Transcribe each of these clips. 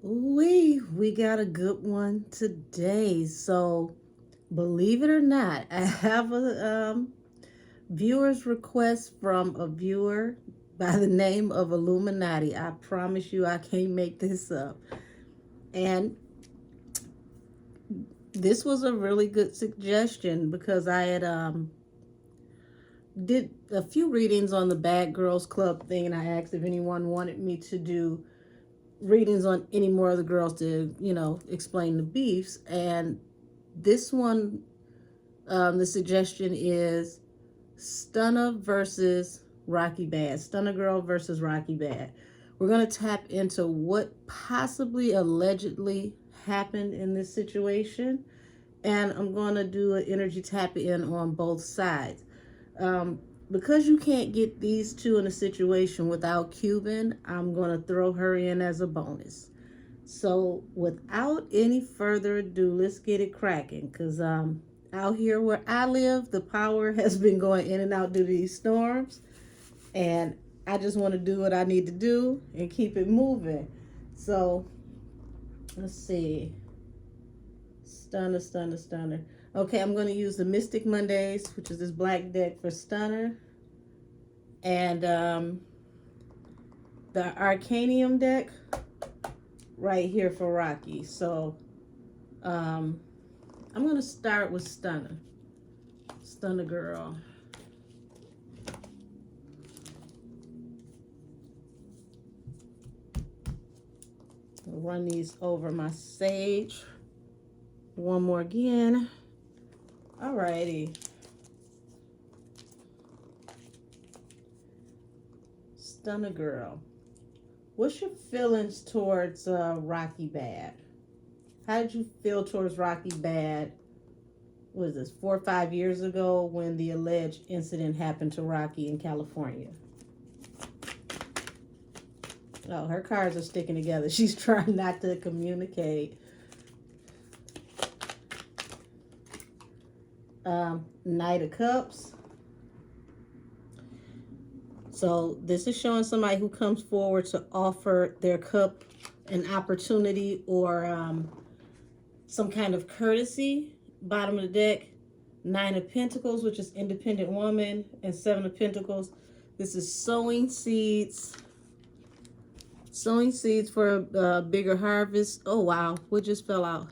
We got a good one today. So, believe it or not, I have a viewer's request from a viewer by the name of Illuminati. I promise you, I can't make this up. And this was a really good suggestion because I had did a few readings on the Bad Girls Club thing, and I asked if anyone wanted me to do readings on any more of the girls to, explain the beefs. And this one, the suggestion is Stunner versus Rocky Badd. StunnaGirl versus Rocky Badd. We're going to tap into what possibly allegedly happened in this situation. And I'm going to do an energy tap in on both sides. Because you can't get these two in a situation without Cuban, I'm going to throw her in as a bonus. So without any further ado, let's get it cracking. Because out here where I live, the power has been going in and out due to these storms. And I just want to do what I need to do and keep it moving. So let's see. Stunner. Okay, I'm going to use the Mystic Mondays, which is this black deck for Stunner. And the Arcanium deck right here for Rocky. So I'm going to start with Stunner Girl. I'll run these over my sage. One more again. Alrighty. Stunner Girl. What's your feelings towards Rocky Badd? How did you feel towards Rocky Badd? Was this 4 or 5 years ago when the alleged incident happened to Rocky in California? Oh, her cards are sticking together. She's trying not to communicate. Knight of Cups. So this is showing somebody who comes forward to offer their cup an opportunity or some kind of courtesy. Bottom of the deck, 9 of Pentacles, which is independent woman, and 7 of Pentacles. This is sowing seeds. Sowing seeds for a bigger harvest. Oh, wow. What just fell out?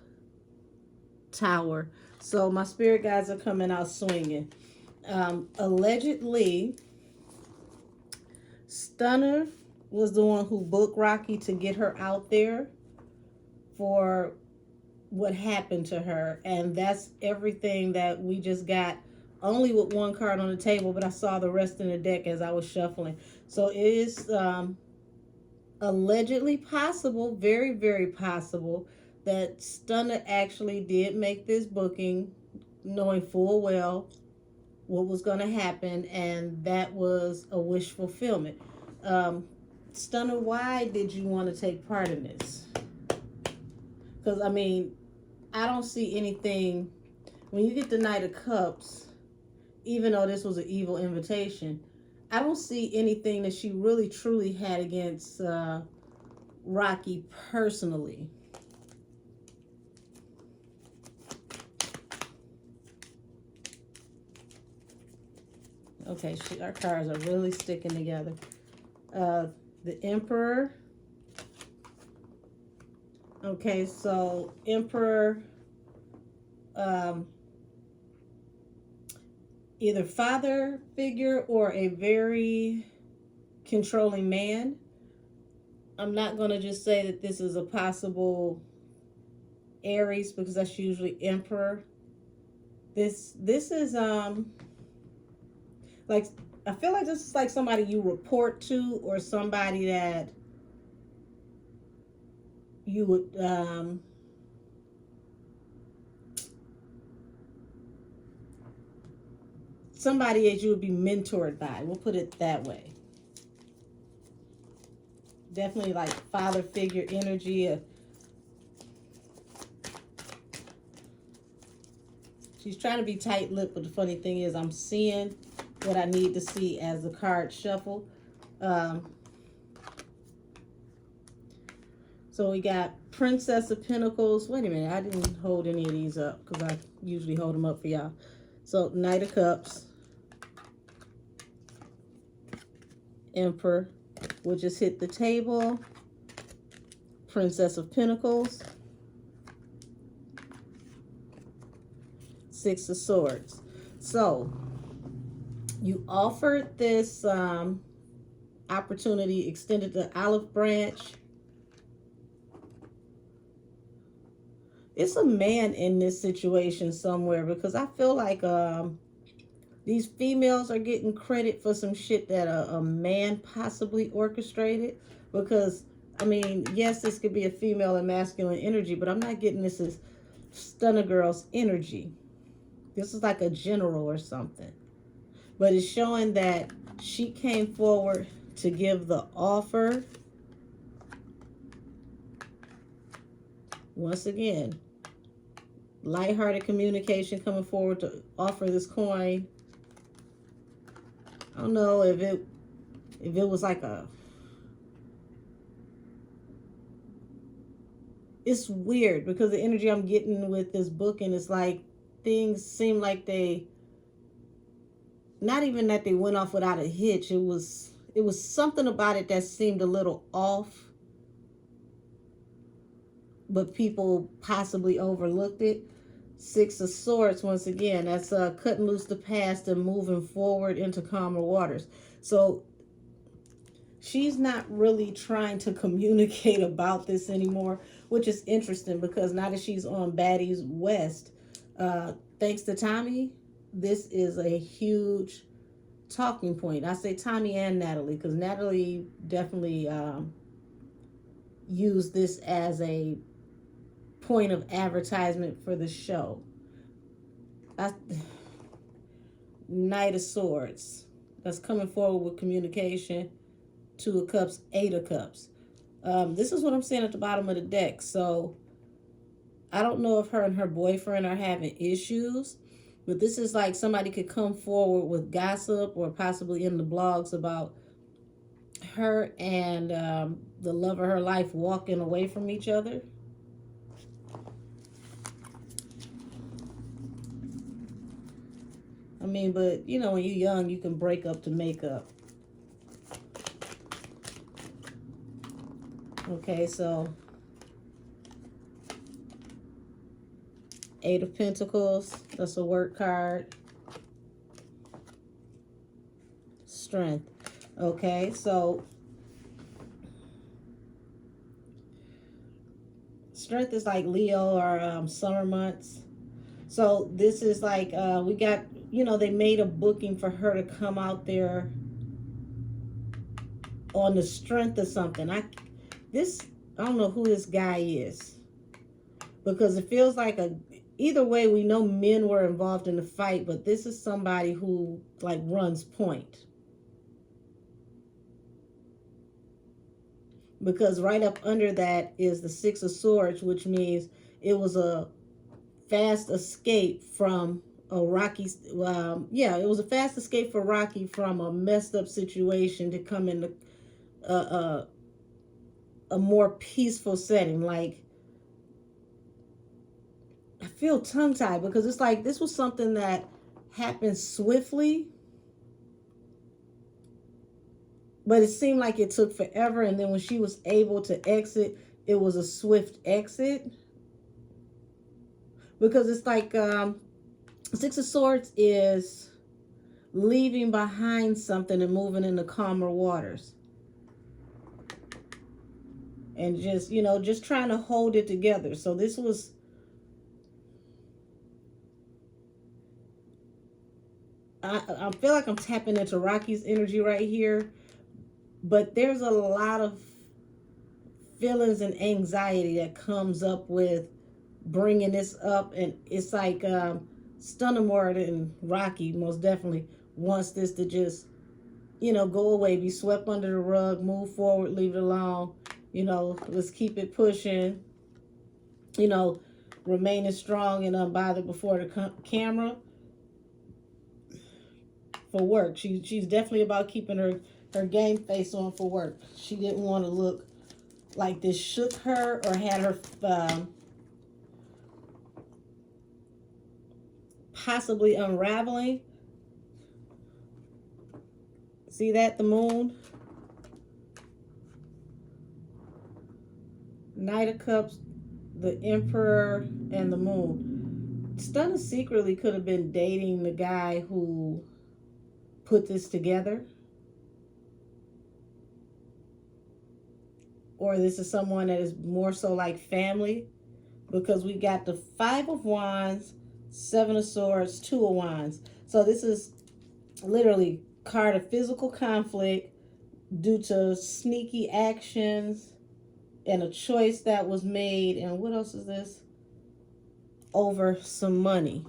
Tower. So my spirit guides are coming out swinging. Allegedly, Stunner was the one who booked Rocky to get her out there for what happened to her. And that's everything that we just got, only with one card on the table, but I saw the rest in the deck as I was shuffling. So it is allegedly possible, very, very possible, that Stunner actually did make this booking knowing full well what was going to happen, and that was a wish fulfillment. Stunner, why did you want to take part in this? Because, I mean, I don't see anything. When you get the Knight of Cups, even though this was an evil invitation, I don't see anything that she really truly had against Rocky personally. Okay, our cards are really sticking together. The Emperor. Okay, so Emperor, either father figure or a very controlling man. I'm not going to just say that this is a possible Aries because that's usually Emperor. This is like, I feel like this is like somebody you report to, or somebody that you would somebody that you would be mentored by. We'll put it that way. Definitely like father figure energy. She's trying to be tight-lipped, but the funny thing is I'm seeing what I need to see as the card shuffle. So we got Princess of Pentacles. Wait a minute, I didn't hold any of these up because I usually hold them up for y'all. So Knight of Cups, Emperor, we'll just hit the table. Princess of Pentacles, Six of Swords. So you offered this opportunity, extended the olive branch. It's a man in this situation somewhere, because I feel like these females are getting credit for some shit that a man possibly orchestrated. Because, I mean, yes, this could be a female and masculine energy, but I'm not getting this as StunnaGirl's energy. This is like a general or something. But it's showing that she came forward to give the offer. Once again, lighthearted communication, coming forward to offer this coin. I don't know if it was like a... It's weird because the energy I'm getting with this book, and it's like things seem like they... Not even that they went off without a hitch. It was something about it that seemed a little off, but people possibly overlooked it. Six of Swords, once again, that's cutting loose the past and moving forward into calmer waters. So she's not really trying to communicate about this anymore, which is interesting because now that she's on Baddies West, thanks to Tommy, this is a huge talking point. I say Tommy and Natalie, because Natalie definitely used this as a point of advertisement for the show. Knight of Swords, that's coming forward with communication. Two of Cups, Eight of Cups. This is what I'm saying at the bottom of the deck. So I don't know if her and her boyfriend are having issues, but this is like somebody could come forward with gossip or possibly in the blogs about her and the love of her life walking away from each other. I mean, but you know, when you're young, you can break up to make up. Okay, so Eight of Pentacles, that's a work card. Strength. Okay, so Strength is like Leo or summer months. So this is like, we got, you know, they made a booking for her to come out there on the strength of something. I don't know who this guy is, because it feels like either way, we know men were involved in the fight, but this is somebody who like runs point. Because right up under that is the Six of Swords, which means it was a fast escape from a Rocky, it was a fast escape for Rocky from a messed up situation to come into a more peaceful setting. Like, I feel tongue-tied because it's like this was something that happened swiftly, but it seemed like it took forever. And then when she was able to exit, it was a swift exit. Because it's like Six of Swords is leaving behind something and moving into calmer waters. And just, you know, just trying to hold it together. So this was... I feel like I'm tapping into Rocky's energy right here. But there's a lot of feelings and anxiety that comes up with bringing this up. And it's like Stunner more than Rocky most definitely wants this to just, you know, go away, be swept under the rug, move forward, leave it alone. You know, let's keep it pushing. You know, remaining strong and unbothered before the camera. For work, she's definitely about keeping her game face on for work. She didn't want to look like this shook her or had her possibly unraveling. See that? The moon. Knight of Cups, the Emperor, and the moon. Stunna secretly could have been dating the guy who put this together. Or this is someone that is more so like family. Because we got the Five of Wands, Seven of Swords, Two of Wands. So this is literally card of physical conflict due to sneaky actions and a choice that was made. And what else is this? Over some money.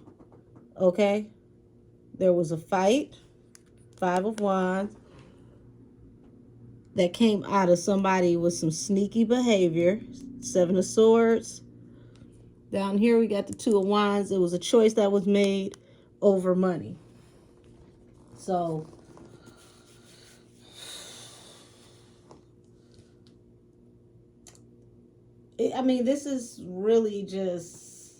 Okay? There was a fight, Five of Wands, that came out of somebody with some sneaky behavior. Seven of Swords. Down here we got the Two of Wands. It was a choice that was made over money. So I mean, this is really just,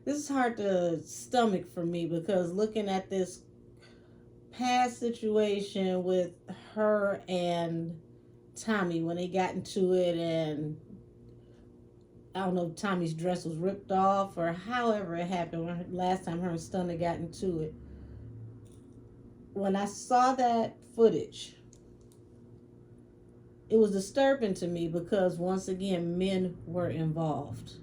this is hard to stomach for me, because looking at this past situation with her and Tommy when they got into it, and I don't know if Tommy's dress was ripped off or however it happened when last time her and Stunna got into it. When I saw that footage, it was disturbing to me because once again, men were involved.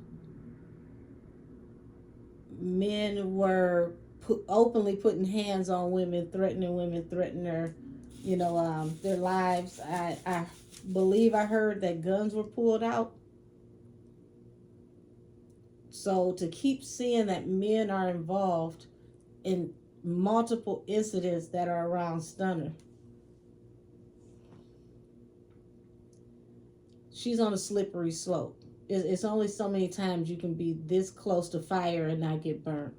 Men were openly putting hands on women, threatening their, their lives. I believe I heard that guns were pulled out. So to keep seeing that men are involved in multiple incidents that are around Stunna, she's on a slippery slope. It's only so many times you can be this close to fire and not get burnt.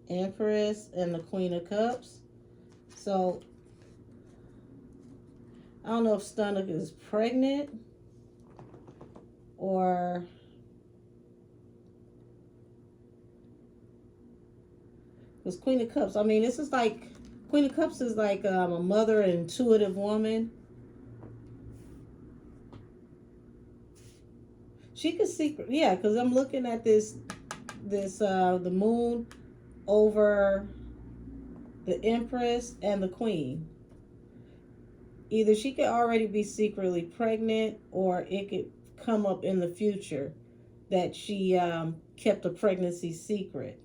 Empress and the Queen of Cups. So I don't know if Stunna is pregnant or because Queen of Cups, I mean, this is like, Queen of Cups is like a mother, an intuitive woman. She could secret, yeah, because I'm looking at this, the moon over the Empress and the Queen. Either she could already be secretly pregnant, or it could come up in the future that she kept a pregnancy secret.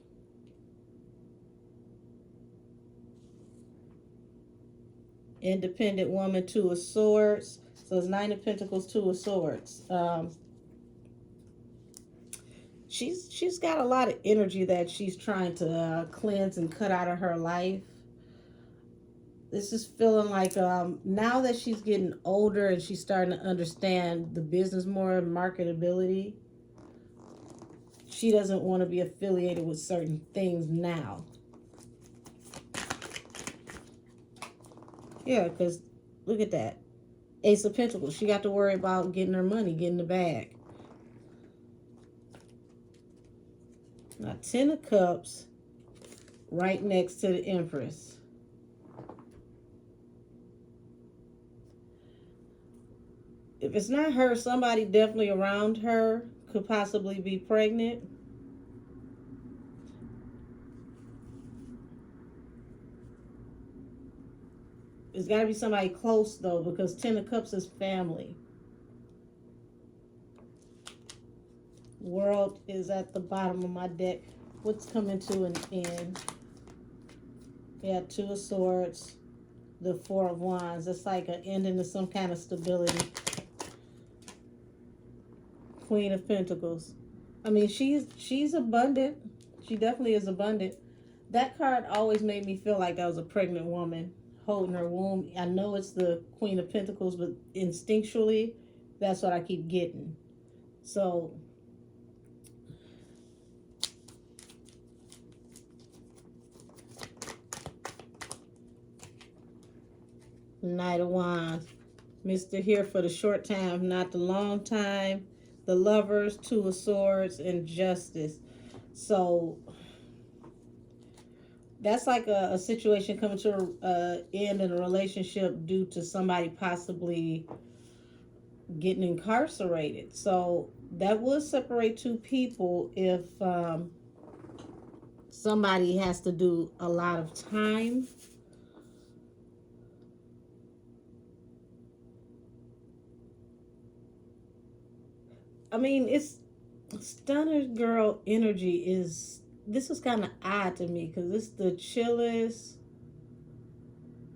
Independent woman, Two of Swords. So it's Nine of Pentacles, Two of Swords. She's got a lot of energy that she's trying to cleanse and cut out of her life. This is feeling like now that she's getting older and she's starting to understand the business more, marketability, she doesn't want to be affiliated with certain things now. Yeah, because look at that. Ace of Pentacles. She got to worry about getting her money, getting the bag. Now, Ten of Cups right next to the Empress. If it's not her, somebody definitely around her could possibly be pregnant. It's got to be somebody close, though, because Ten of Cups is family. World is at the bottom of my deck. What's coming to an end? Yeah, Two of Swords, the Four of Wands. It's like an ending to some kind of stability. Queen of Pentacles. I mean, she's abundant. She definitely is abundant. That card always made me feel like I was a pregnant woman holding her womb. I know it's the Queen of Pentacles, but instinctually, that's what I keep getting. So Knight of Wands. Mr. Here for the short time, not the long time. The Lovers, Two of Swords, and Justice. So that's like a situation coming to an end in a relationship due to somebody possibly getting incarcerated. So that would separate two people if somebody has to do a lot of time. I mean, it's Stunner Girl energy is, this is kind of odd to me because it's the chillest,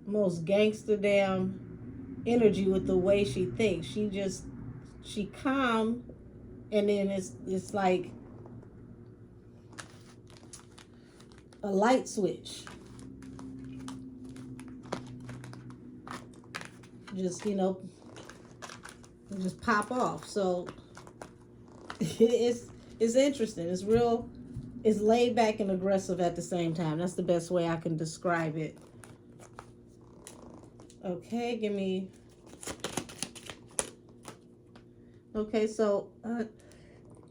most gangster damn energy with the way she thinks. She calm, and then it's like a light switch. Just, just pop off. So it's interesting. It's real. It's laid back and aggressive at the same time. That's the best way I can describe it. Okay, give me. Okay, so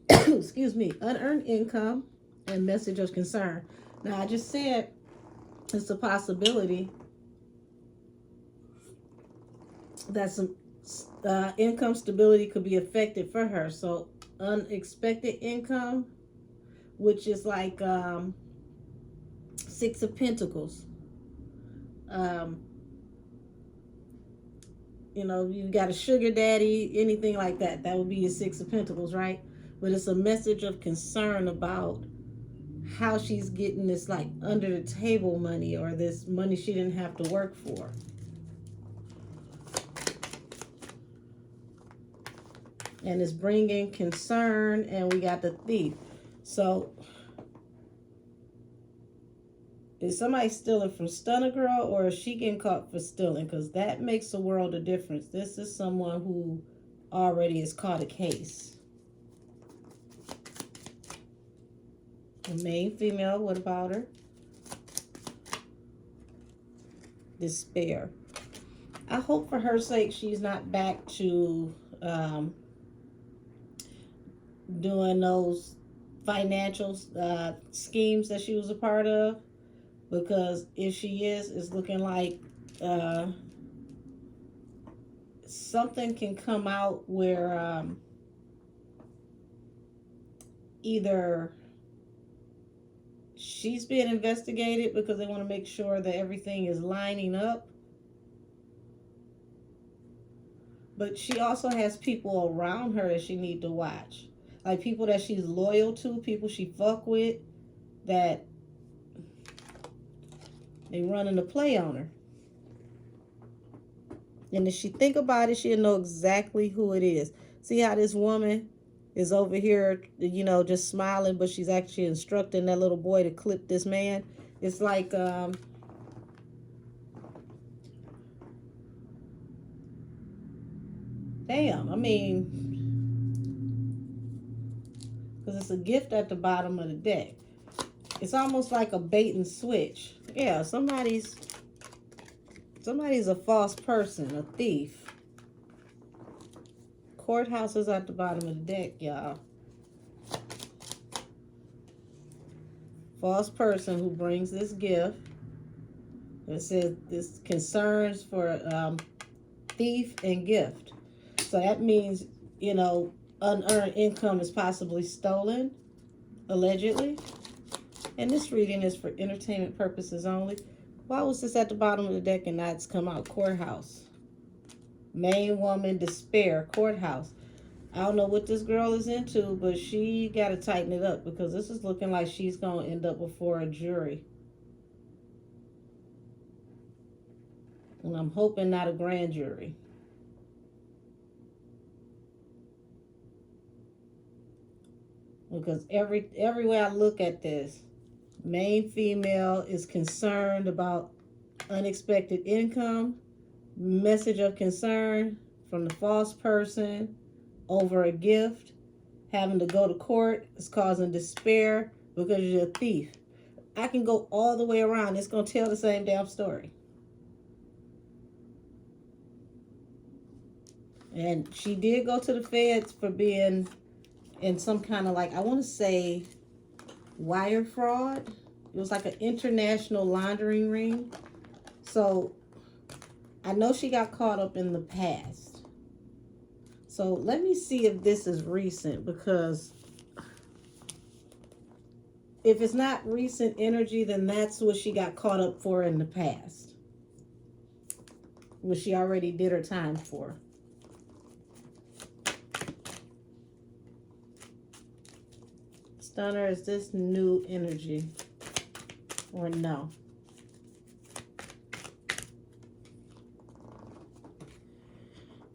excuse me, unearned income and message of concern. Now I just said it's a possibility that some income stability could be affected for her. So unexpected income, which is like Six of Pentacles. You got a sugar daddy, anything like that. That would be your Six of Pentacles, right? But it's a message of concern about how she's getting this like under the table money, or this money she didn't have to work for. And it's bringing concern, and we got the Thief. So is somebody stealing from Stunner Girl, or is she getting caught for stealing? Because that makes a world of difference. This is someone who already has caught a case. The main female, what about her? Despair. I hope for her sake she's not back to doing those financial schemes that she was a part of, because if she is, it's looking like something can come out where either she's being investigated because they want to make sure that everything is lining up, but she also has people around her that she need to watch. Like people that she's loyal to, people she fuck with, that they running the play on her. And if she think about it, she'll know exactly who it is. See how this woman is over here, just smiling, but she's actually instructing that little boy to clip this man. It's like, damn, I mean, because it's a gift at the bottom of the deck. It's almost like a bait and switch. Yeah, somebody's a false person, a thief. Courthouse is at the bottom of the deck, y'all. False person who brings this gift. It says this concerns for thief and gift. So that means, unearned income is possibly stolen, allegedly. And this reading is for entertainment purposes only. Why was this at the bottom of the deck and now it's come out? Courthouse. Main woman, despair, courthouse. I don't know what this girl is into, but she got to tighten it up, because this is looking like she's going to end up before a jury. And I'm hoping not a grand jury. Because every way I look at this, main female is concerned about unexpected income, message of concern from the false person over a gift, having to go to court is causing despair because you're a thief. I can go all the way around. It's going to tell the same damn story. And she did go to the feds for being in some kind of, like, I want to say wire fraud. It was like an international laundering ring. So I know she got caught up in the past. So let me see if this is recent, because if it's not recent energy, then that's what she got caught up for in the past, what she already did her time for. Stunner, is this new energy or no?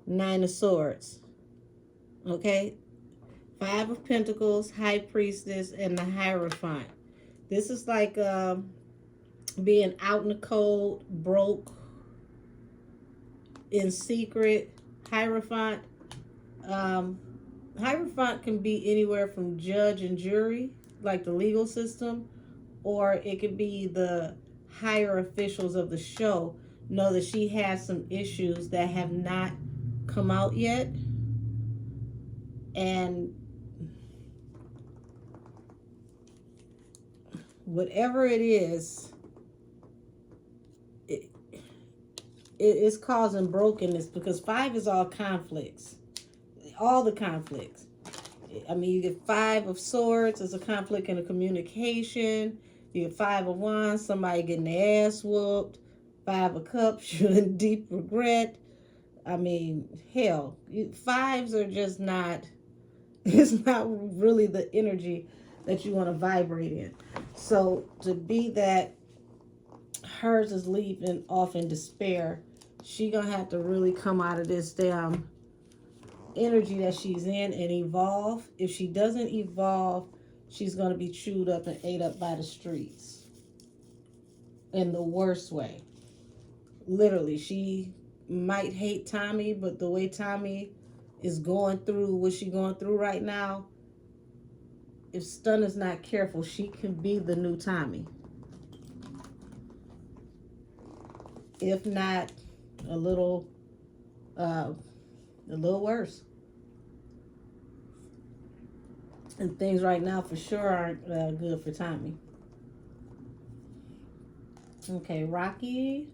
Nine of Swords. Okay. Five of Pentacles, High Priestess, and the Hierophant. This is like being out in the cold, broke, in secret. Hierophant. Hierophant can be anywhere from judge and jury, like the legal system, or it could be the higher officials of the show know that she has some issues that have not come out yet. And whatever it is, it is causing brokenness, because five is all conflicts. All the conflicts. I mean, you get Five of Swords as a conflict in a communication. You get Five of Wands, somebody getting their ass whooped. Five of Cups, you're in deep regret. I mean, hell, fives are just not, it's not really the energy that you want to vibrate in. So to be that hers is leaving off in despair, she gonna have to really come out of this damn energy that she's in and evolve. If she doesn't evolve, she's going to be chewed up and ate up by the streets in the worst way. Literally, she might hate Tommy, but the way Tommy is going through what she's going through right now, if Stunner's not careful, she can be the new Tommy. If not, a little worse. And things right now for sure aren't good for Tommy. Okay, Rocky.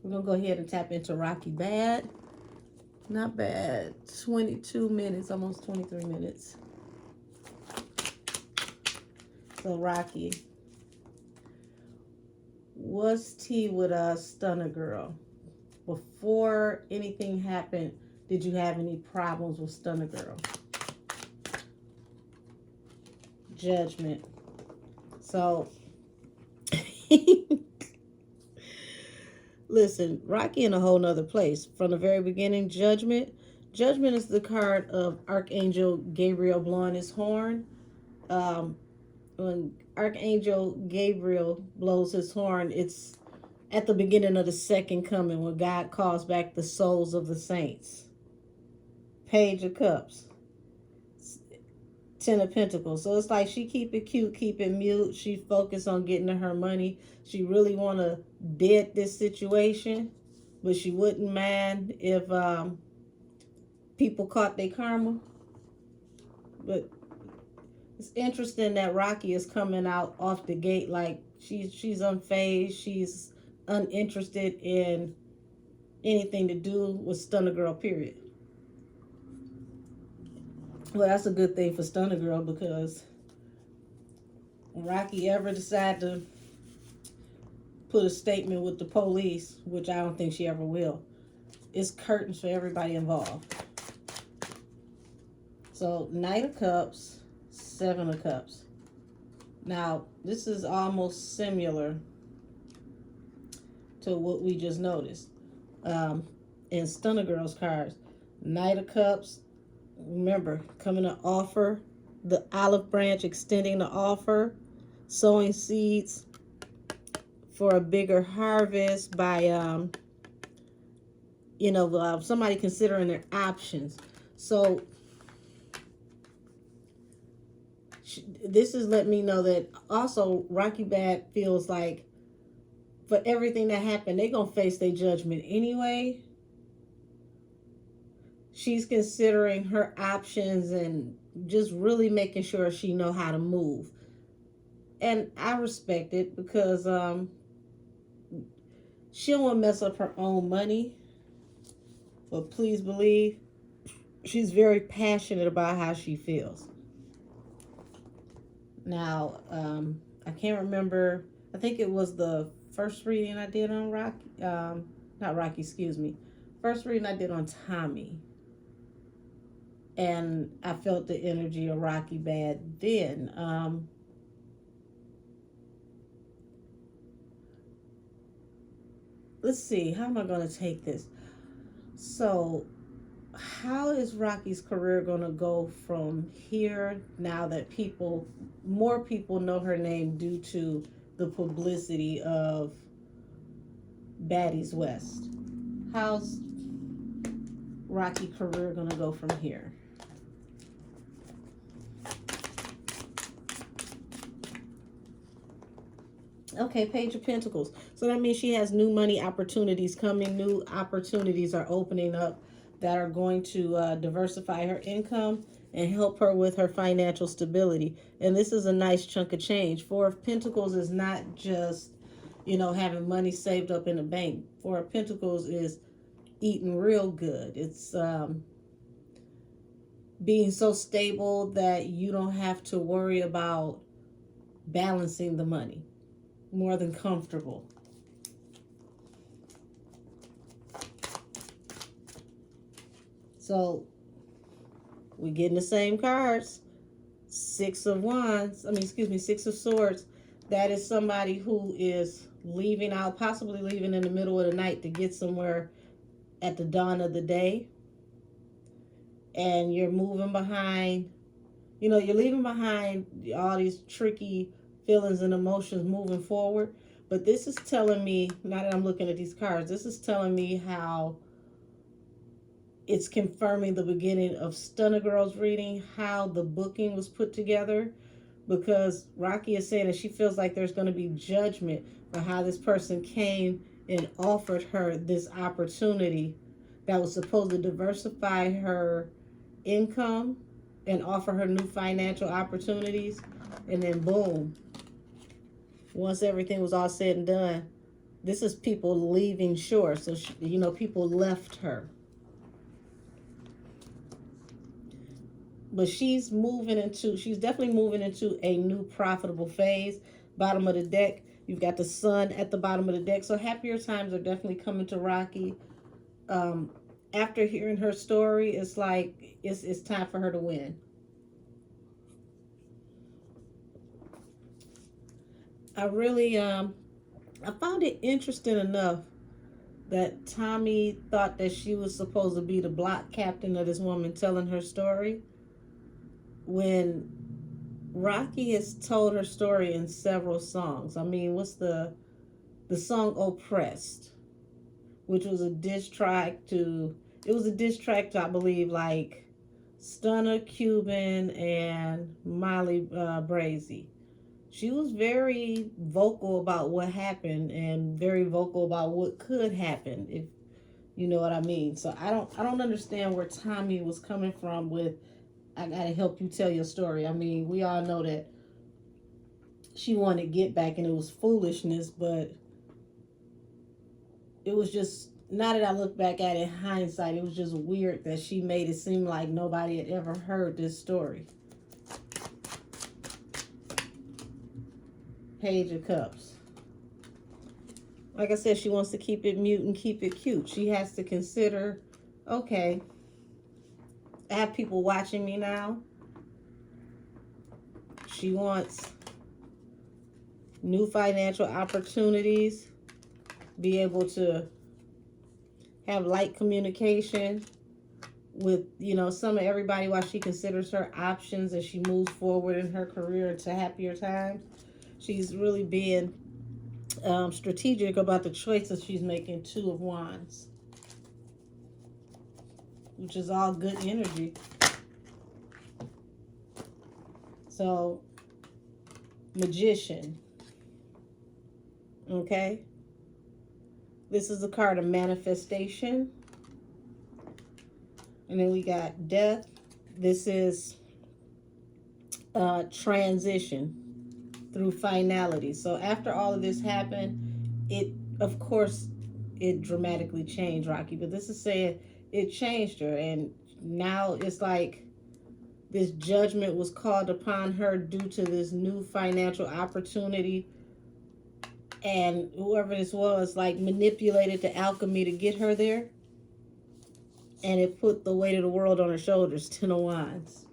We're going to go ahead and tap into Rocky Badd. Not bad. 22 minutes, almost 23 minutes. So, Rocky. What's tea with StunnaGirl? Before anything happened, did you have any problems with StunnaGirl? Judgment. So, listen, Rocky in a whole nother place. From the very beginning, Judgment. Judgment is the card of Archangel Gabriel blowing his horn. When Archangel Gabriel blows his horn, it's at the beginning of the second coming, when God calls back the souls of the saints. Page of Cups. Ten of Pentacles. So it's like she keep it cute, keep it mute. She focused on getting to her money. She really want to dead this situation, but she wouldn't mind if people caught their karma. But it's interesting that Rocky is coming out off the gate like she's unfazed. She's uninterested in anything to do with StunnaGirl, period. Well, that's a good thing for StunnaGirl, because when Rocky ever decide to put a statement with the police, which I don't think she ever will, it's curtains for everybody involved. So, Knight of Cups, Seven of Cups. Now, this is almost similar to what we just noticed in StunnaGirl's cards. Knight of Cups, remember, coming to offer, the olive branch extending the offer, sowing seeds for a bigger harvest by, somebody considering their options. So this is letting me know that also Rocky Badd feels like for everything that happened. They're going to face their judgment anyway. She's considering her options and just really making sure she know how to move. And I respect it because she don't want to mess up her own money. But please believe she's very passionate about how she feels. Now, I can't remember. I think it was the first reading I did on Rocky. Not Rocky, excuse me. First reading I did on Tommy. And I felt the energy of Rocky Badd then. Let's see. How am I going to take this? So, how is Rocky's career going to go from here now that more people know her name due to the publicity of Baddies West? How's Rocky's career going to go from here? Okay, Page of Pentacles. So that means she has new money opportunities coming. New opportunities are opening up that are going to diversify her income and help her with her financial stability. And this is a nice chunk of change. Four of Pentacles is not just, having money saved up in the bank. Four of Pentacles is eating real good. It's being so stable that you don't have to worry about balancing the money. More than comfortable. So we getting the same cards. Six of Swords. That is somebody who is leaving out, possibly leaving in the middle of the night to get somewhere at the dawn of the day. And you're moving behind, you're leaving behind all these tricky feelings and emotions moving forward. But this is telling me, now that I'm looking at these cards, this is telling me how it's confirming the beginning of StunnaGirl's reading, how the booking was put together. Because Rocky is saying that she feels like there's going to be judgment for how this person came and offered her this opportunity that was supposed to diversify her income and offer her new financial opportunities. And then boom, once everything was all said and done, this is people leaving shore. So, people left her. But she's definitely moving into a new profitable phase. Bottom of the deck, you've got the sun at the bottom of the deck. So happier times are definitely coming to Rocky. After hearing her story, it's like it's time for her to win. I really I found it interesting enough that Tommy thought that she was supposed to be the block captain of this woman telling her story, when Rocky has told her story in several songs. I mean, what's the song Oppressed, which was a diss track to, I believe, like Stunner, Cuban, and Molly Brazy. She was very vocal about what happened and very vocal about what could happen, if you know what I mean. So I don't understand where Tommy was coming from with, I gotta help you tell your story. I mean, we all know that she wanted to get back and it was foolishness, but it was just, now that I look back at it in hindsight, it was just weird that she made it seem like nobody had ever heard this story. Page of Cups. Like I said, she wants to keep it mute and keep it cute. She has to consider, okay, I have people watching me now. She wants new financial opportunities, be able to have light communication with, some of everybody while she considers her options as she moves forward in her career into happier times. She's really being strategic about the choices she's making. Two of Wands, which is all good energy. So, Magician. Okay? This is the card of manifestation. And then we got death. This is transition through finality. So after all of this happened, it, of course, it dramatically changed Rocky. But this is saying it changed her. And now it's like this judgment was called upon her due to this new financial opportunity. And whoever this was, like, manipulated the alchemy to get her there. And it put the weight of the world on her shoulders. 10 of Wands.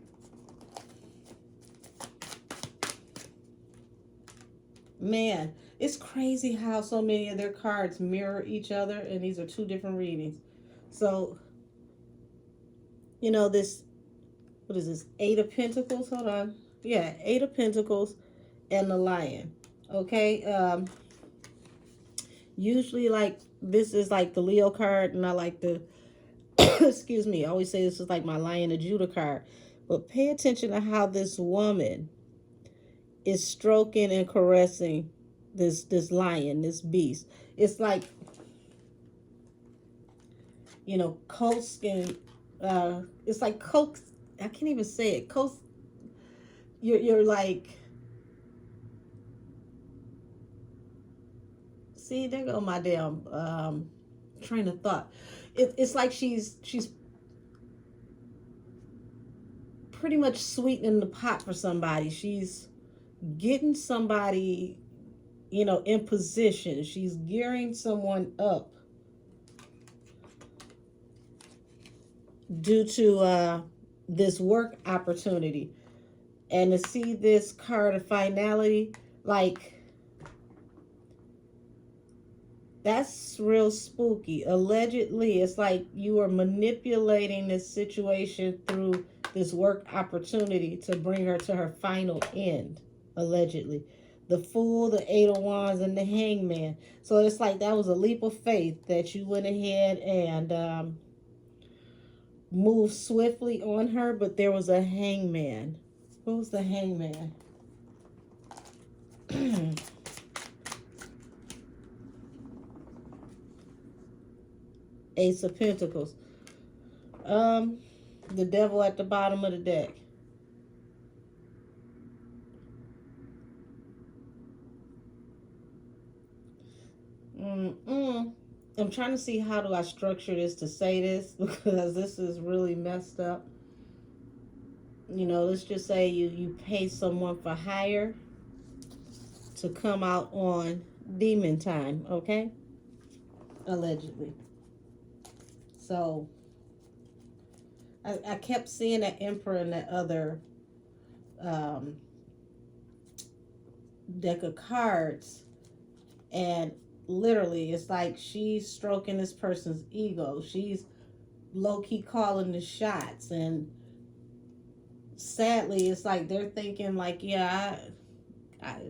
Man, it's crazy how so many of their cards mirror each other, and these are two different readings. So, you know, this, what is this? 8 of Pentacles. Hold on. Yeah, 8 of Pentacles and the Lion. Okay. Usually, like, this is like the Leo card, and I like the, excuse me, I always say this is like my Lion of Judah card. But pay attention to how this woman is stroking and caressing this lion, this beast. It's like, you know, coaxing, it's like coax, I can't even say it, coax, you're like, see, there go my damn train of thought. It's like she's pretty much sweetening the pot for somebody. She's getting somebody, you know, in position. She's gearing someone up due to this work opportunity. And to see this card of finality, like, that's real spooky. Allegedly, it's like you are manipulating this situation through this work opportunity to bring her to her final end, allegedly. The Fool, the 8 of Wands, and the Hangman. So it's like that was a leap of faith that you went ahead and moved swiftly on her, but there was a Hangman. What was the Hangman? Ace of Pentacles. The Devil at the bottom of the deck. I'm trying to see how do I structure this to say this, because this is really messed up. You know, let's just say you pay someone for hire to come out on demon time, okay? Allegedly. So I kept seeing that Emperor and that other deck of cards, and literally it's like she's stroking this person's ego. She's low-key calling the shots, and sadly it's like they're thinking like, yeah,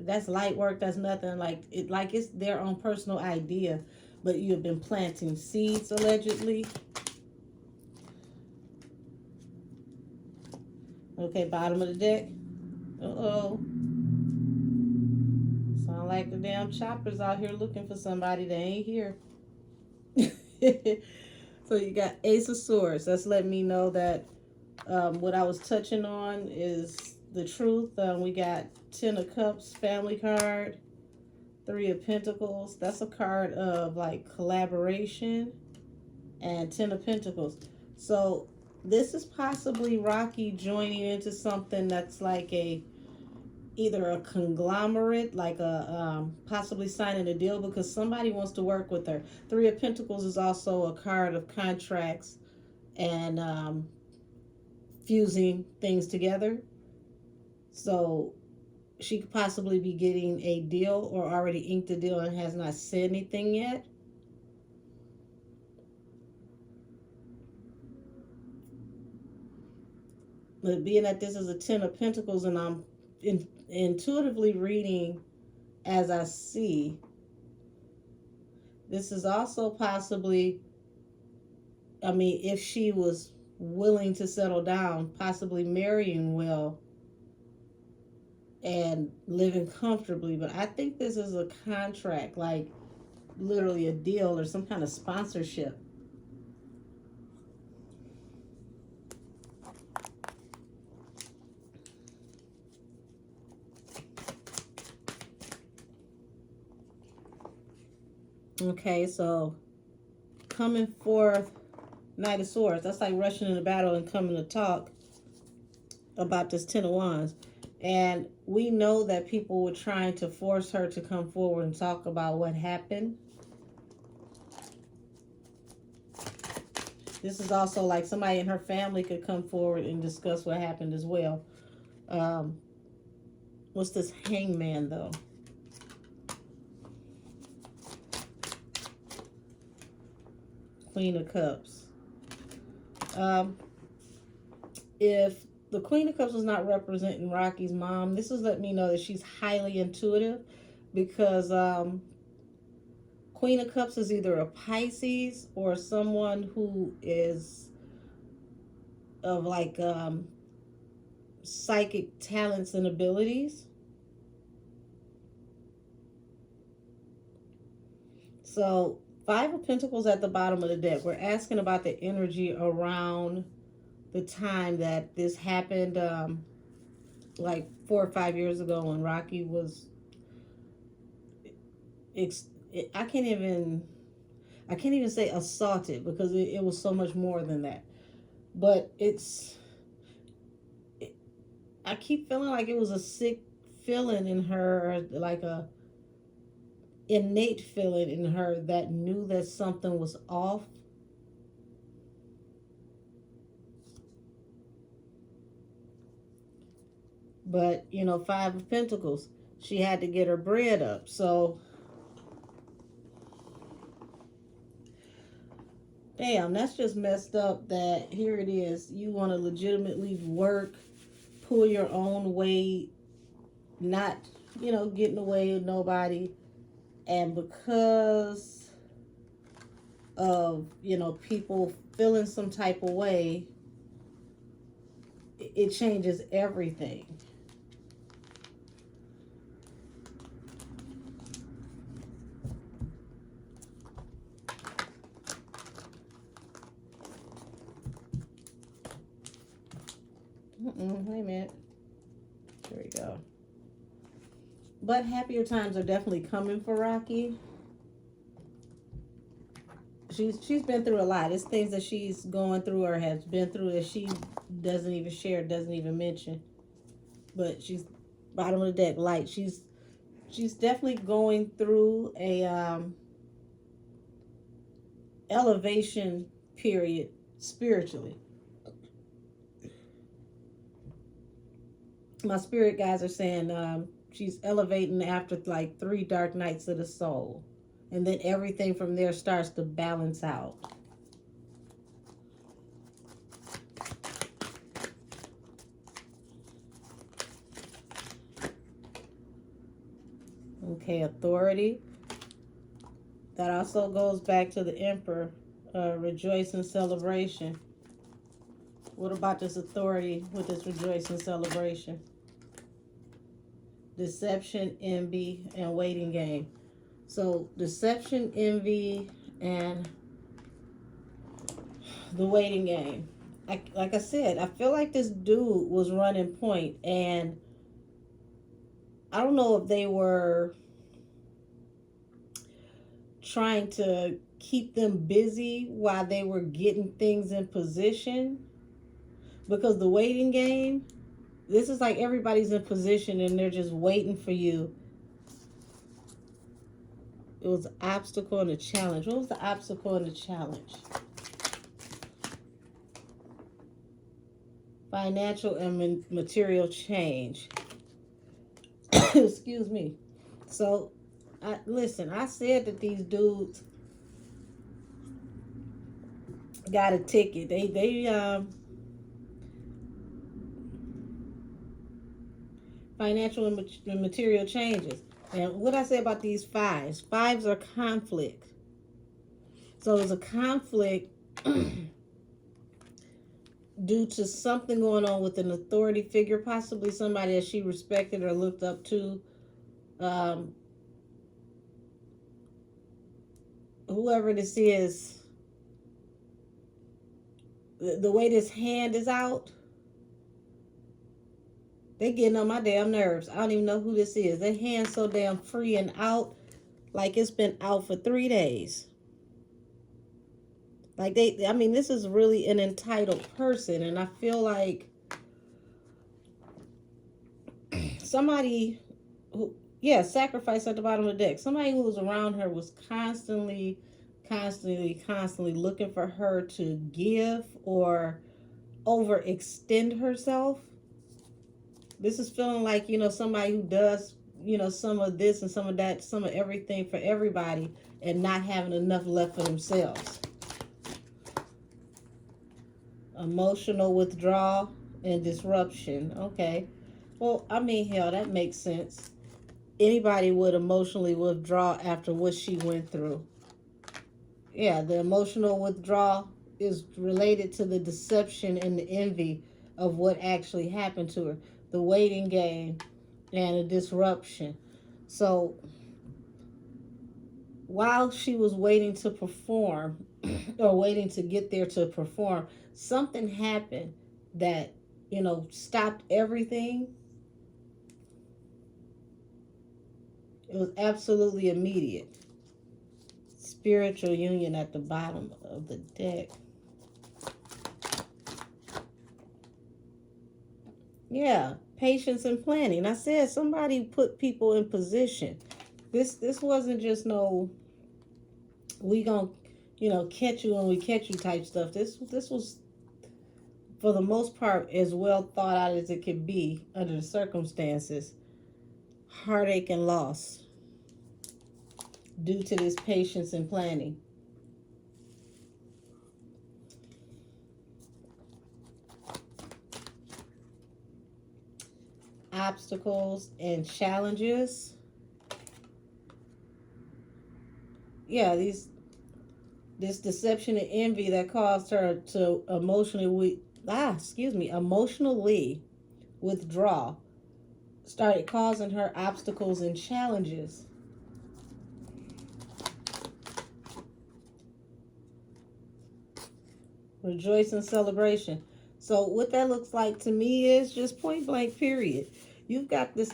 that's light work, that's nothing, like it's their own personal idea, but you've been planting seeds, allegedly. Okay, bottom of the deck. Uh-oh. Sound like the damn choppers out here looking for somebody that ain't here. So you got Ace of Swords. That's letting me know that what I was touching on is the truth. We got 10 of Cups, family card. 3 of Pentacles. That's a card of like collaboration. And 10 of Pentacles. So this is possibly Rocky joining into something that's like either a conglomerate, like a possibly signing a deal because somebody wants to work with her. 3 of Pentacles is also a card of contracts and fusing things together. So she could possibly be getting a deal or already inked a deal and has not said anything yet. But being that this is a 10 of Pentacles and I'm intuitively reading as I see, this is also possibly, I mean, if she was willing to settle down, possibly marrying well and living comfortably. But I think this is a contract. Like, literally a deal or some kind of sponsorship. Okay, so coming forth, Knight of Swords. That's like rushing into battle and coming to talk about this Ten of Wands. And we know that people were trying to force her to come forward and talk about what happened. This is also like somebody in her family could come forward and discuss what happened as well. What's this Hangman, though? Queen of Cups. If the Queen of Cups was not representing Rocky's mom, this is letting me know that she's highly intuitive, because Queen of Cups is either a Pisces or someone who is of like psychic talents and abilities. So Five of Pentacles at the bottom of the deck. We're asking about the energy around the time that this happened, like 4 or 5 years ago when Rocky was, I can't even say assaulted, because it was so much more than that. But I keep feeling like it was a sick feeling in her, like a innate feeling in her that knew that something was off. But, you know, Five of Pentacles, she had to get her bread up. So, damn, that's just messed up that here it is. You want to legitimately work, pull your own weight, not, you know, get in the way of nobody. And because of, you know, people feeling some type of way, it changes everything. Wait a minute. There we go. But happier times are definitely coming for Rocky. She's been through a lot. It's things that she's going through or has been through that she doesn't even share, doesn't even mention. But she's bottom of the deck light. She's definitely going through a elevation period spiritually. My spirit guys are saying she's elevating after like 3 dark nights of the soul. And then everything from there starts to balance out. Okay, authority. That also goes back to the Emperor. Rejoice and celebration. What about this authority with this rejoice and celebration? Deception, envy, and waiting game. So deception, envy, and the waiting game. Like I said, I feel like this dude was running point, and I don't know if they were trying to keep them busy while they were getting things in position, because the waiting game, this is like everybody's in position and they're just waiting for you. It was an obstacle and a challenge. What was the obstacle and the challenge? Financial and material change. Excuse me. So, listen, I said that these dudes got a ticket. They financial and material changes. And what I say about these fives? Fives are conflict. So there's a conflict due to something going on with an authority figure, possibly somebody that she respected or looked up to. whoever this is, the way this hand is out, they getting on my damn nerves. I don't even know who this is. Their hand's so damn free and out, like it's been out for 3 days. Like I mean, this is really an entitled person, and I feel like somebody who, yeah, sacrifice at the bottom of the deck. Somebody who was around her was constantly looking for her to give or overextend herself. This is feeling like, somebody who does, some of this and some of that, some of everything for everybody and not having enough left for themselves. Emotional withdrawal and disruption. Okay. Well, I mean, hell, that makes sense. Anybody would emotionally withdraw after what she went through. Yeah, the emotional withdrawal is related to the deception and the envy of what actually happened to her. The waiting game and the disruption. So while she was waiting to perform or waiting to get there to perform, something happened that, stopped everything. It was absolutely immediate. Spiritual union at the bottom of the deck. Yeah, patience and planning. I said somebody put people in position. This wasn't just no, we gonna, catch you when we catch you type stuff. This was, for the most part, as well thought out as it could be under the circumstances. Heartache and loss due to this patience and planning. Obstacles and challenges. Yeah, this deception and envy that caused her to emotionally withdraw started causing her obstacles and challenges. Rejoice and celebration. So what that looks like to me is just point blank period. You've got this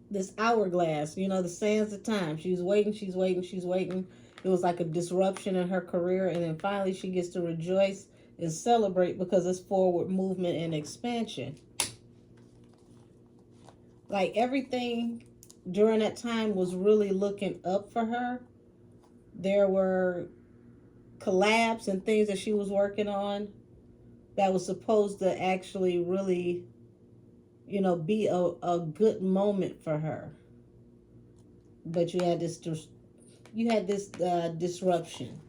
this hourglass, the sands of time. She's waiting. It was like a disruption in her career, and then finally she gets to rejoice and celebrate because it's forward movement and expansion. Like everything during that time was really looking up for her. There were collabs and things that she was working on that was supposed to actually really, be a good moment for her. But you had this disruption.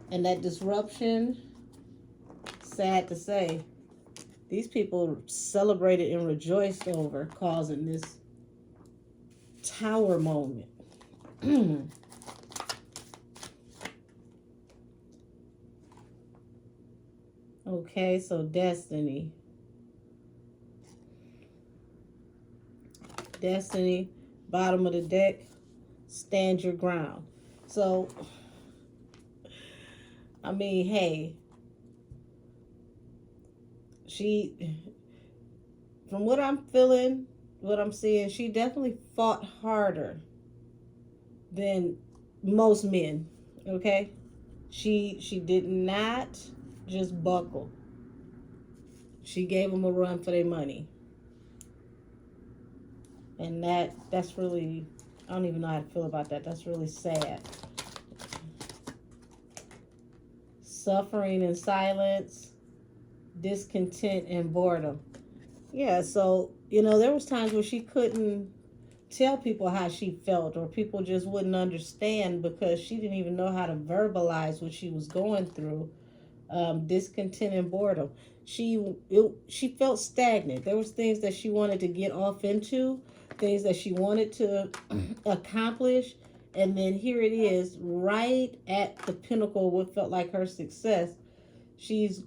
And that disruption, sad to say, these people celebrated and rejoiced over causing this tower moment. Okay, so destiny. Destiny, bottom of the deck, stand your ground. So, I mean, hey, from what I'm feeling, what I'm seeing, she definitely fought harder than most men, okay? She did not just buckle. She gave them a run for their money. And that's really, I don't even know how to feel about that. That's really sad. Suffering and silence, discontent and boredom. Yeah, so, there was times where she couldn't tell people how she felt, or people just wouldn't understand because she didn't even know how to verbalize what she was going through. Discontent and boredom. She felt stagnant. There was things that she wanted to get off into, things that she wanted to accomplish, and then here it is, right at the pinnacle of what felt like her success. She's,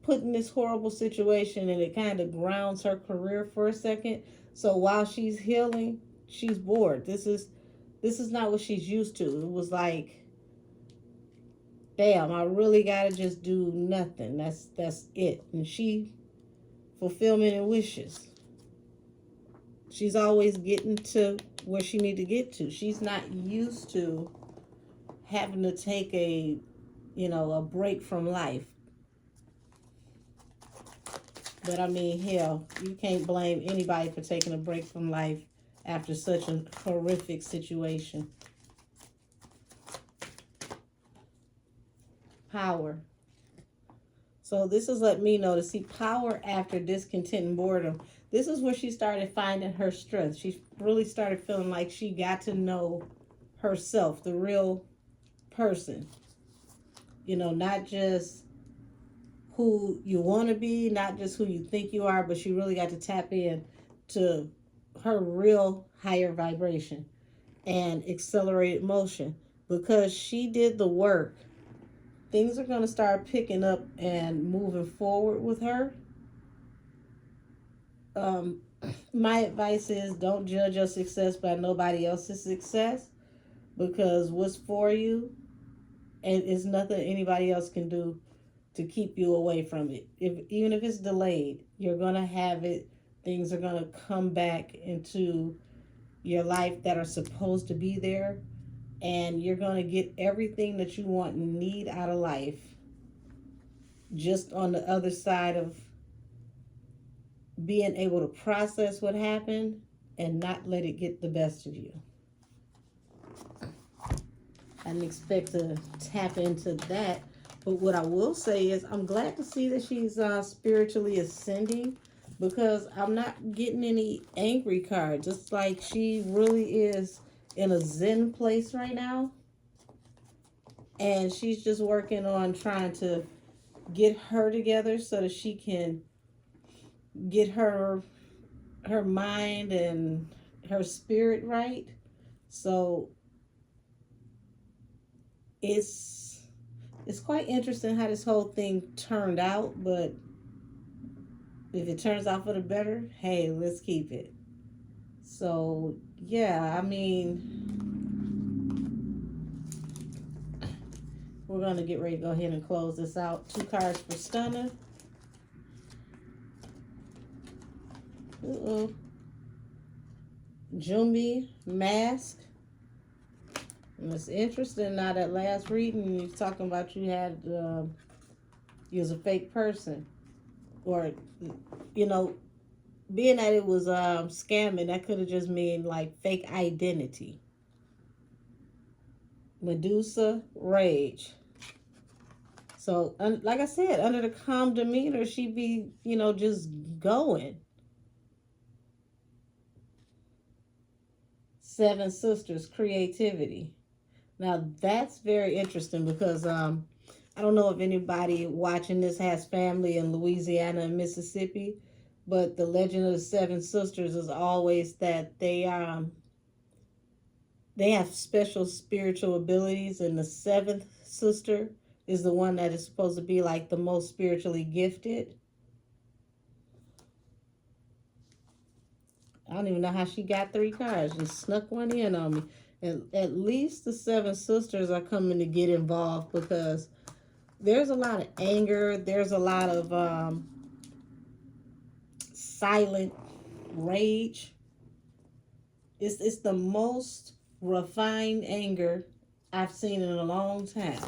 put in this horrible situation, and it kind of grounds her career for a second. So while she's healing, she's bored. This is This is not what she's used to. It was like, damn, I really gotta just do nothing. That's it. And she fulfillment and wishes. She's always getting to where she need to get to. She's not used to having to take a break from life. But I mean, hell, you can't blame anybody for taking a break from life after such a horrific situation. Power. So this is letting me know to see power after discontent and boredom. This is where she started finding her strength. She really started feeling like she got to know herself, the real person. Not just who you want to be, not just who you think you are, but she really got to tap in to her real higher vibration and accelerated motion. Because she did the work, things are going to start picking up and moving forward with her. Um, my advice is don't judge your success by nobody else's success, because what's for you and it's nothing anybody else can do to keep you away from it. Even if it's delayed, you're gonna have it. Things are gonna come back into your life that are supposed to be there, and you're gonna get everything that you want and need out of life just on the other side of being able to process what happened and not let it get the best of you. I didn't expect to tap into that. But what I will say is I'm glad to see that she's spiritually ascending, because I'm not getting any angry cards. It's like she really is in a zen place right now. And she's just working on trying to get her together so that she can get her mind and her spirit right. So it's quite interesting how this whole thing turned out, but if it turns out for the better, hey, let's keep it. So yeah, I mean, we're gonna get ready to go ahead and close this out. 2 cards for Stunner. Jumbi Mask. And it's interesting now that last reading you was talking about you was a fake person, or being that it was scamming, that could have just mean like fake identity. Medusa Rage. So like I said, under the calm demeanor, she be just going. 7 Sisters Creativity. Now that's very interesting, because I don't know if anybody watching this has family in Louisiana and Mississippi, but the legend of the 7 Sisters is always that they have special spiritual abilities, and the 7th sister is the one that is supposed to be like the most spiritually gifted. I don't even know how she got 3 cards. She snuck one in on me. And at least the 7 sisters are coming to get involved, because there's a lot of anger. There's a lot of silent rage. It's the most refined anger I've seen in a long time.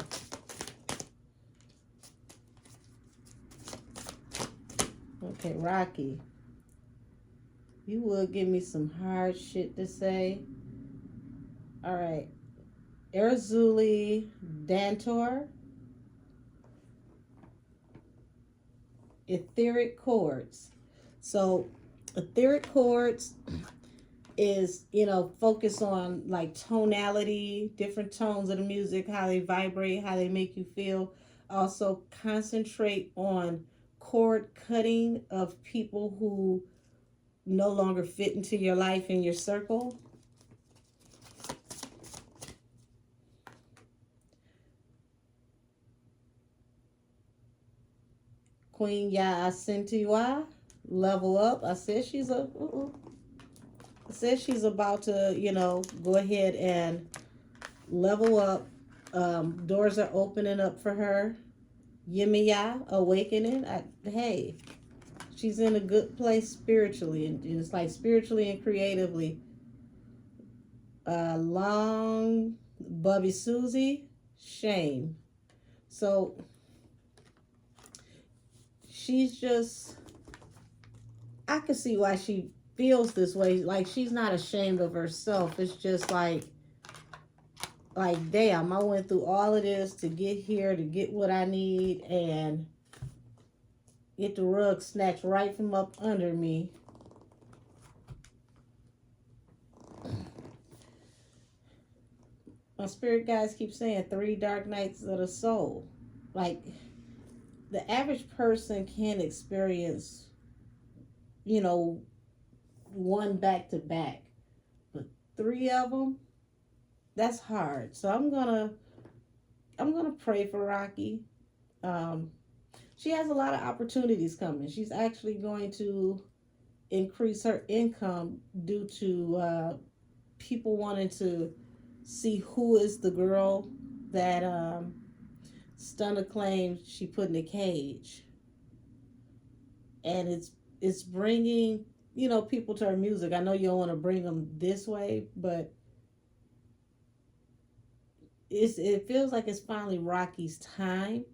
Okay, Rocky. You would give me some hard shit to say. All right. Erzuli Dantor. Etheric chords. So etheric chords is, focus on like tonality, different tones of the music, how they vibrate, how they make you feel. Also concentrate on chord cutting of people who no longer fit into your life and your circle. Queen Ya Asentiwa, level up. I said she's a says she's about to, go ahead and level up. Doors are opening up for her. Yimiya, awakening. Hey, she's in a good place spiritually, and it's like spiritually and creatively. Long Bubby Susie, shame. So she's just, I can see why she feels this way. Like, she's not ashamed of herself. It's just like damn, I went through all of this to get here, to get what I need, and get the rug snatched right from up under me. My spirit guides keep saying 3 dark nights of the soul. Like, the average person can experience, one back to back, but 3 of them, that's hard. So I'm gonna pray for Rocky. She has a lot of opportunities coming. She's actually going to increase her income due to people wanting to see who is the girl that Stunna claims she put in a cage, and it's bringing people to her music. I know you don't want to bring them this way, but it feels like it's finally Rocky's time.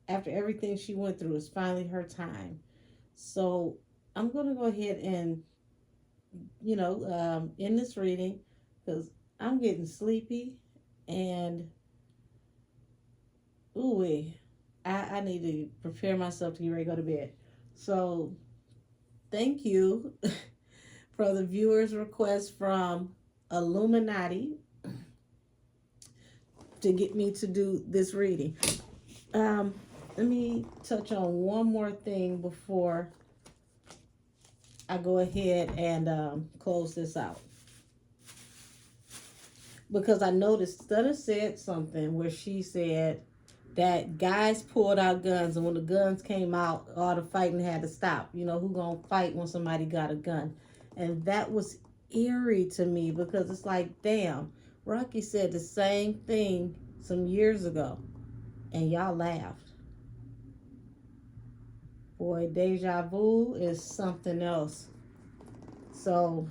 After everything she went through, it's finally her time. So I'm going to go ahead and in this reading, because I'm getting sleepy, and ooh, I need to prepare myself to get ready to go to bed. So thank you for the viewers' request from Illuminati to get me to do this reading. Let me touch on one more thing before I go ahead and close this out. Because I noticed Stunna said something where she said that guys pulled out guns, and when the guns came out, all the fighting had to stop. Who gonna fight when somebody got a gun? And that was eerie to me, because it's like, damn, Rocky said the same thing some years ago, and y'all laughed. Boy, deja vu is something else. So,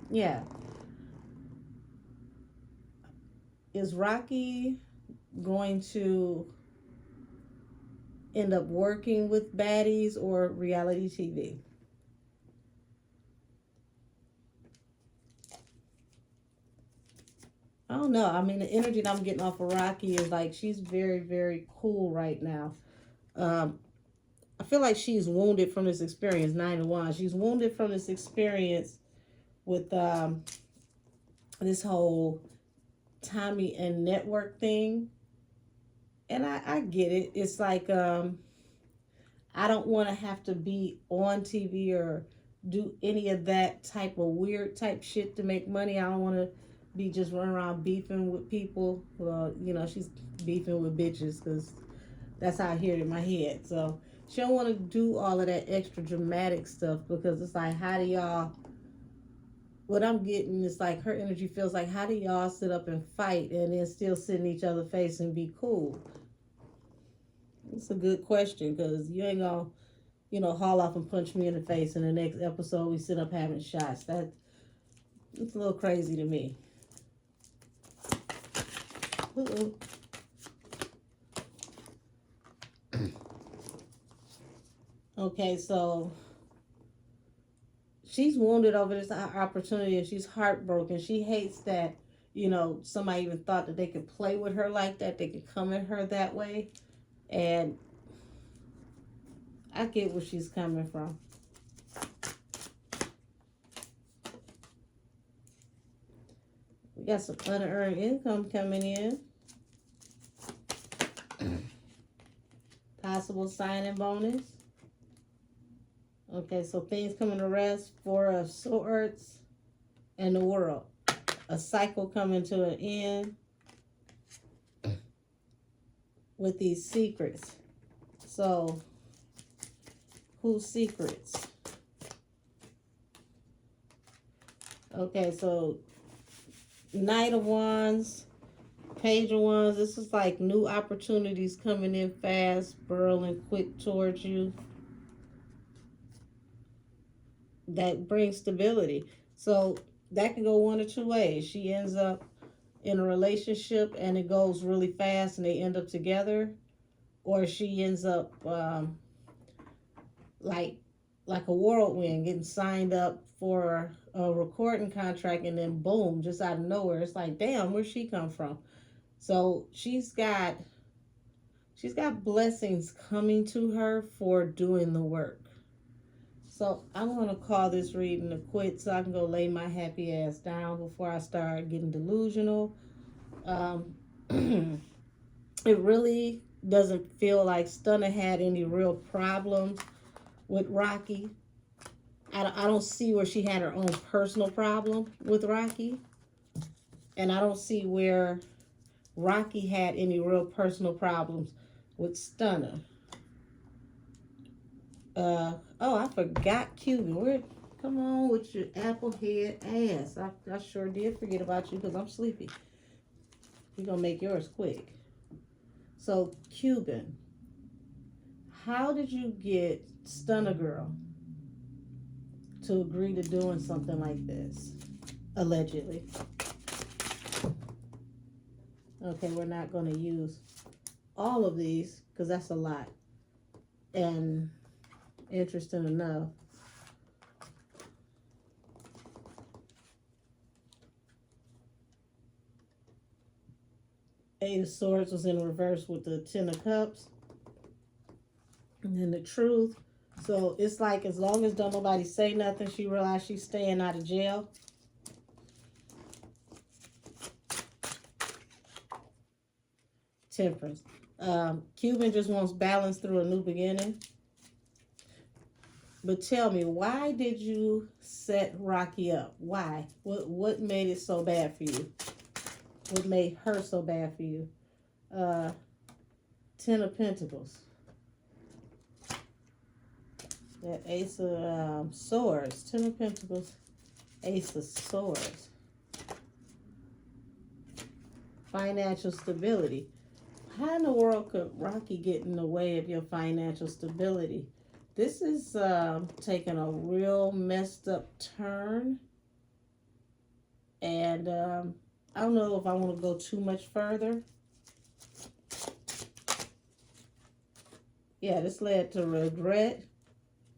yeah. Is Rocky going to end up working with baddies or reality TV? I don't know. I mean, the energy that I'm getting off of Rocky is like she's very, very cool right now. I feel like she's wounded from this experience, 9 to 1. She's wounded from this experience with this whole Tommy and network thing. And I get it. It's like I don't want to have to be on TV or do any of that type of weird type shit to make money. I don't want to be just running around beefing with people. Well, she's beefing with bitches, because that's how I hear it in my head. So she don't want to do all of that extra dramatic stuff, because it's like, how do y'all, what I'm getting is like her energy feels like, how do y'all sit up and fight and then still sit in each other's face and be cool? It's a good question, because you ain't gonna, haul off and punch me in the face, and the next episode we sit up having shots. It's a little crazy to me. Okay, so she's wounded over this opportunity, and she's heartbroken. She hates that, somebody even thought that they could play with her like that. They could come at her that way. And I get where she's coming from. We got some unearned income coming in. Possible signing bonus. Okay, so things coming to rest. 4 of Swords and the World. A cycle coming to an end with these secrets. So, whose secrets? Okay, so Knight of Wands, Page of Wands. This is like new opportunities coming in fast, burling quick towards you. That brings stability. So that can go one or two ways. She ends up in a relationship and it goes really fast and they end up together, or she ends up like like a whirlwind getting signed up for a recording contract and then boom, just out of nowhere, it's like, damn, where'd she come from? So she's got blessings coming to her for doing the work. So I'm gonna call this reading a quit so I can go lay my happy ass down before I start getting delusional. Um, it really doesn't feel like Stunner had any real problems with Rocky. I don't see where she had her own personal problem with Rocky, and I don't see where Rocky had any real personal problems with Stunner. Oh, I forgot Cuban. Where? Come on with your apple head ass. I sure did forget about you because I'm sleepy. You're gonna make yours quick. So Cuban, how did you get Stunner Girl to agree to doing something like this? Allegedly. Okay, we're not gonna use all of these because that's a lot. And interesting enough, Eight of Swords was in reverse with the Ten of Cups. And then the Truth. So it's like as long as don't nobody say nothing, she realized she's staying out of jail. Temperance. Cuban just wants balance through a new beginning. But tell me, why did you set Rocky up? Why? What made it so bad for you? What made her so bad for you? Uh, Ten of Pentacles. That Ace of Swords. Ten of Pentacles. Ace of Swords. Financial stability. How in the world could Rocky get in the way of your financial stability? This is taking a real messed up turn. And I don't know if I want to go too much further. Yeah, this led to regret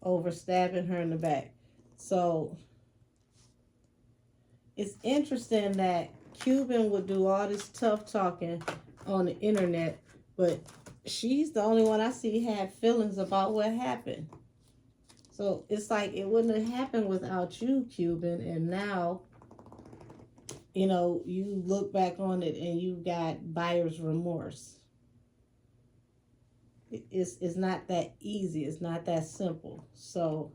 over stabbing her in the back. So it's interesting that Cuban would do all this tough talking on the internet, but she's the only one I see had feelings about what happened. So it's like it wouldn't have happened without you, Cuban, and now, you know, you look back on it and you got buyer's remorse. It's not that easy. It's not that simple. So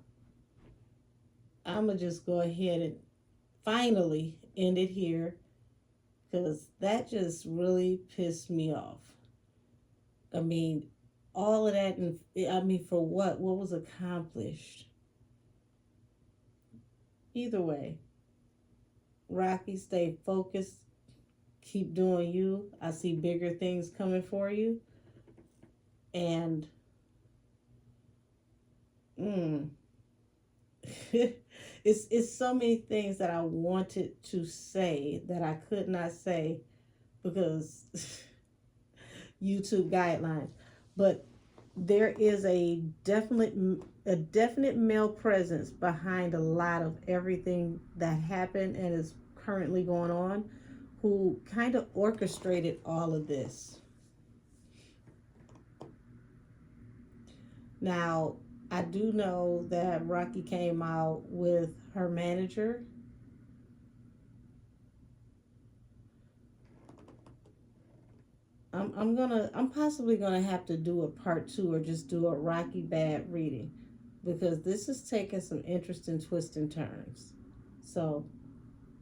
I'm going to just go ahead and finally end it here because that just really pissed me off. I mean, all of that, and I mean, for what? What was accomplished? Either way, Rocky, stay focused. Keep doing you. I see bigger things coming for you. And it's so many things that I wanted to say that I could not say because YouTube guidelines. But there is a definite male presence behind a lot of everything that happened and is currently going on, who kind of orchestrated all of this. Now, I do know that Rocky came out with her manager. I'm possibly gonna have to do a part 2 or just do a Rocky Badd reading because this is taking some interesting twists and turns. So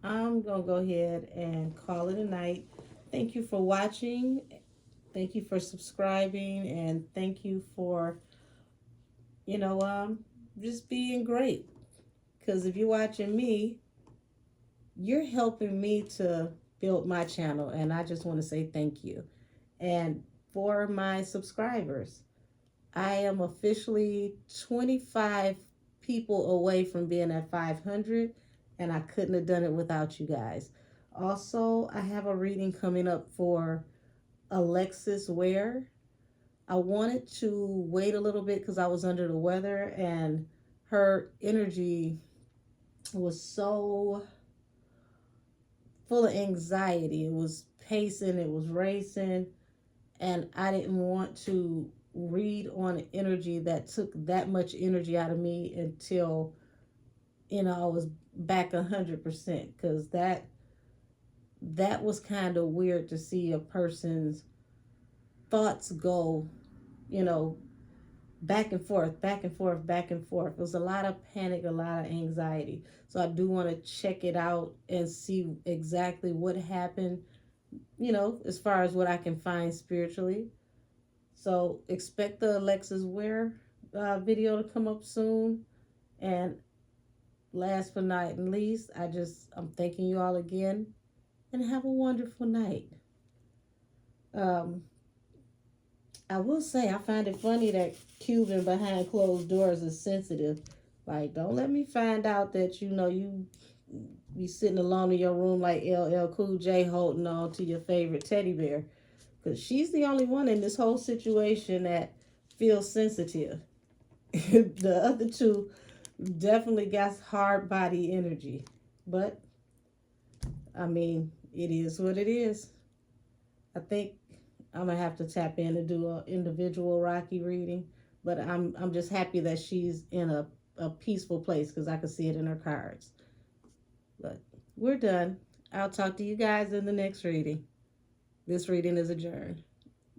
I'm gonna go ahead and call it a night. Thank you for watching. Thank you for subscribing, and thank you for, just being great. Because if you're watching me, you're helping me to build my channel, and I just want to say thank you. And for my subscribers, I am officially 25 people away from being at 500, and I couldn't have done it without you guys. Also, I have a reading coming up for Alexis Ware. I wanted to wait a little bit because I was under the weather, and her energy was so full of anxiety. It was pacing, it was racing, and I didn't want to read on an energy that took that much energy out of me until I was back 100%, because that was kind of weird to see a person's thoughts go, you know, back and forth, back and forth, back and forth. It was a lot of panic, a lot of anxiety. So I do want to check it out and see exactly what happened, as far as what I can find spiritually. So expect the Alexis Ware video to come up soon. And last but not least, I'm thanking you all again, and have a wonderful night. Um, I will say I find it funny that Cuban behind closed doors is sensitive. Like, don't let me find out that you be sitting alone in your room like LL Cool J holding on to your favorite teddy bear. Because she's the only one in this whole situation that feels sensitive. The other two definitely got hard body energy. But, I mean, it is what it is. I think I'm gonna have to tap in to do an individual Rocky reading, but I'm just happy that she's in a peaceful place because I can see it in her cards. But we're done. I'll talk to you guys in the next reading. This reading is adjourned.